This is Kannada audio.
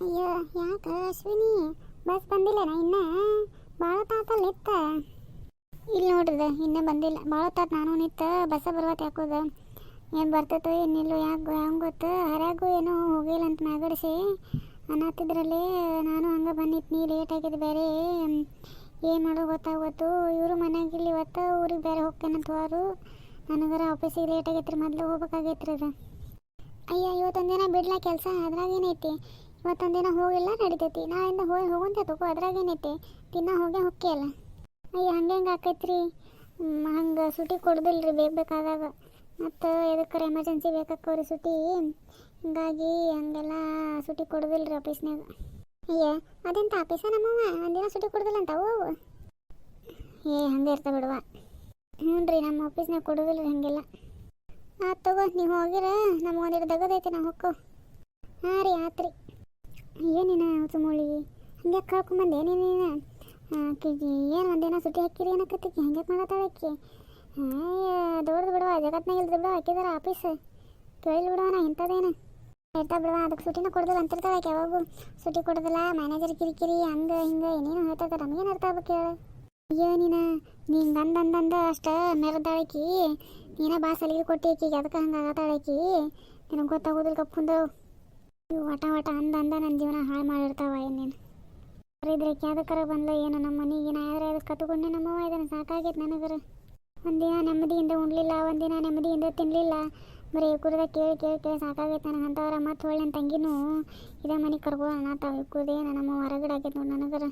ಅಯ್ಯೋ ಯಾಕೆ ಅಶ್ವಿನಿ ಬಸ್ ಬಂದಿಲ್ಲನಾ ಇನ್ನು ಭಾಳ ತಾತಲ್ಲಿ ನಿತ್ತ ಇಲ್ಲಿ ನೋಡ್ರಿದ ಇನ್ನೂ ಬಂದಿಲ್ಲ ಭಾಳ ತಾತು ನಾನು ನಿತ್ತ ಬಸ್ಸ ಬರ್ವತ್ತು ಯಾಕೋದ ಏನು ಬರ್ತೈತೋ ಏನಿಲ್ಲೋ ಯಾಕೆ ಹಂಗೆ ಗೊತ್ತು ಹರ್ಯಾಗೂ ಏನೋ ಹೋಗಿಲ್ಲ ಅಂತ ಮ್ಯಾಗಡಿಸಿ ಅನ್ನತ್ತಿದ್ರಲ್ಲಿ ನಾನು ಹಂಗೆ ಬಂದಿತ್ತು ನೀ ಲೇಟ್ ಆಗಿದೆ ಬೇರೆ ಏನು ಮಾಡೋ ಗೊತ್ತಾಗೋತು ಇವರು ಮನೆಯಾಗಿಲ್ಲಿ ಇವತ್ತು ಊರಿಗೆ ಬೇರೆ ಹೋಗ್ತೇನಂತ ಹೋರು ನನಗರ ಆಫೀಸಿಗೆ ಲೇಟ್ ಆಗೈತ್ರಿ ಮೊದಲು ಹೋಗ್ಬೇಕಾಗೈತ್ರಿ ಅದು ಅಯ್ಯ ಇವತ್ತೊಂದು ದಿನ ಬಿಡ್ಲಾ ಕೆಲಸ ಅದ್ರಾಗೇನೈತಿ ಇವತ್ತೊಂದು ದಿನ ಹೋಗಿಲ್ಲ ನಡಿತೈತಿ ನಾಳಿಂದ ಹೋಗಂತ ತಗೋ ಅದ್ರಾಗೇನೈತಿ ದಿನ ಹೋಗೇ ಅಲ್ಲ ಅಯ್ಯ ಹಂಗೆ ಆಕೈತ್ರಿ ಹಂಗೆ ಸುಟಿ ಕೊಡೋದಿಲ್ರಿ ಬೇಕಾದಾಗ ಮತ್ತು ಎದಕ್ಕಾರ ಎಮರ್ಜೆನ್ಸಿ ಬೇಕಾಕವ್ರಿ ಸುಟಿ ಹಿಂಗಾಗಿ ಹಂಗೆಲ್ಲ ಸುಟಿ ಕೊಡೋದಿಲ್ರಿ ಆಫೀಸ್ನಾಗ ಅಯ್ಯ ಅದೆಂತ ಆಫೀಸ ನಮ್ಮವ ಒಂದಿನ ಸುಟಿ ಕೊಡೋದಿಲ್ಲ ಅಂತ ಹೋಗು ಹಂಗೆ ಇರ್ತಾ ಬಿಡುವ ಹ್ಞೂ ರೀ ನಮ್ಮ ಆಫೀಸ್ನಾಗ ಕೊಡೋದಿಲ್ರಿ ಹಾಗೆಲ್ಲ ಆತು ತಗೋ ನೀವು ಹೋಗಿರ ನಮಗೊಂದಿಟ್ಟು ದಗದೈತಿ ನಾವು ಹೊಕ್ಕೋ ಹಾಂ ರೀ ಆತ್ರಿ ಏನಿನ ಸುಮೋಳಿ ಹಂಗೆ ಕಳ್ಕೊಂಬಂದೆ ನೀನು ಆಕೆಗೆ ಏನು ಒಂದಿನ ಸುಟಿ ಹಾಕಿರಿ ಏನಕ್ಕತ್ತಿಕ್ಕಿ ಹಂಗೆ ಮಾಡತ್ತಾಳಕ್ಕಿ ದೊಡ್ಡದು ಬಿಡುವ ಜಗತ್ನಾಗ ಇಲ್ದು ಬಿಡುವ ಹಾಕಿದಾರ ಆಫೀಸ್ ಕೇಳಿ ಬಿಡುವ ನಾ ಇಂಥದ್ದೇನು ಹೇಳ್ತಾ ಬಿಡುವ ಅದಕ್ಕೆ ಸುಟಿನ ಕೊಡೋದಿಲ್ಲ ಅಂತಿರ್ತಾಳೆ ಆಕೆ ಯಾವಾಗೂ ಸುಟಿ ಕೊಡೋದಿಲ್ಲ ಮ್ಯಾನೇಜರ್ ಕಿರಿಕಿರಿ ಹಂಗೆ ಹಿಂಗೆ ಏನೇನು ಹೇಳ್ತಾರೆ ನಮಗೇನು ಅರ್ಥ ಆಗ್ಬೇಕು ಹೇಳು ಅಯ್ಯೋ ನಿಂಗೆ ಅಂದಂದ ಅಷ್ಟು ಮೆರೆದಾಳಕಿ ನೀನ ಬಾ ಸಲಿಗೆ ಕೊಟ್ಟಿ ಆಕಿಗೆ ಅದಕ್ಕೆ ಹಂಗೆ ಆಗತ್ತಾಳಕಿ ನಿನಗೆ ಗೊತ್ತಾಗೋದಿಲ್ಲ ಕಪ್ಪುಂದು ವಟ ಅಂದ ನನ್ನ ಜೀವನ ಹಾಳು ಮಾಡಿರ್ತಾವ ಏನೇನು ಇದ್ರೆ ಯಾವ್ದಕ್ಕರ ಬಂದ್ಲ ಏನು ನಮ್ಮ ಮನೆಗೆ ನಾ ಯಾರು ಅದಕ್ಕೆ ಕತ್ಕೊಂಡೆ ನಮ್ಮವ್ವ ಇದನ್ನು ಸಾಕಾಗೈತೆ ನನಗರ ಒಂದಿನ ನೆಮ್ಮದಿಯಿಂದ ಉಣ್ಲಿಲ್ಲ ಒಂದಿನ ನೆಮ್ಮದಿಯಿಂದ ತಿನ್ನಲಿಲ್ಲ ಬರೀ ಕುಡ್ದ ಕೇಳಿ ಸಾಕಾಗೈತೆ ನನಗೆ ಅಂತವ್ರ ಮತ್ತು ಹೊಳ್ಳಿ ನನ್ನ ತಂಗಿನೂ ಇದೇ ಮನೆಗೆ ಕರ್ಬೋದು ಅನ್ನತ್ತಾವ ಕುಡ್ದೇ ನಮ್ಮ ಹೊರಗಡೆ ಆಗೈತೆ ನೋಡಿ ನನಗರ